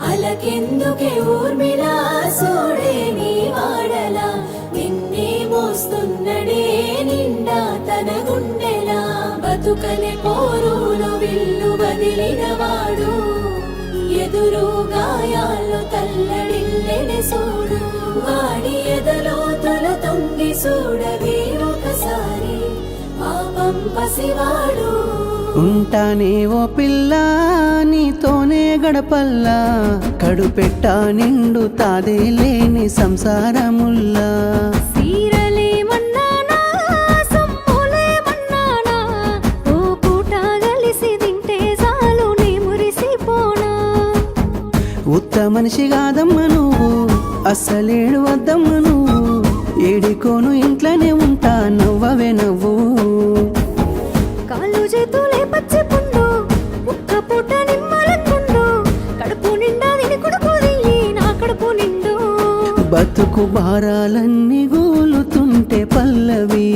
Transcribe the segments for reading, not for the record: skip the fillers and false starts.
అలకెందుకే ఊర్మిళా సోడే నీ వాడలా నిన్నే మోస్తున్నడే నిండా తన గుండెలా బతుకనే పోరులో విల్లు వదిలినవాడు ఎదురు గాయాల్లో తల్లడిల్లెనే సూడు వాడి ఎదలోతుల తొంగి చూడవే ఒకసారి పాపం పసివాడు ఉంటానే ఓ పిల్ల నీతోనే గడపల్లా కడుపెట్టా నిండు తాదే లేని సంసారముల్లా సీరలేమన్నానా సొమ్ములేమన్నానా ఓ పూట కలిసి తింటే చాలు నీ మురిసిపోనా ఉత్త మనిషి కాదమ్మ నువ్వు అస్సలేడు వద్దమ్మ నువ్వు ఏడికోను ఇంట్లోనే ఉంటా నవ్వవే నవ్వు కాళ్ళు చేతులే పచ్చి పుండు ఒక్క పూట నిమ్మలకుండు కడుపు నిండా తిని కొడుకు నా కడుపు నిండు బతుకు భారాలన్నీ గోలుతుంటే పల్లవి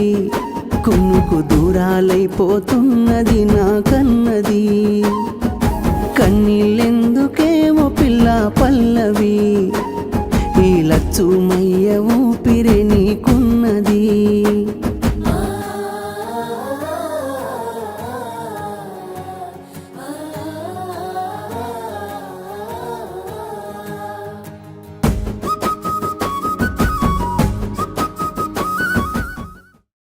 కున్నుకు దూరాలైపోతున్నది నా కన్నది కన్నీళ్ళెందుకేమో పిల్ల పల్లవి ఈ లచ్చుమయ్య ఊపిరే నీకున్నది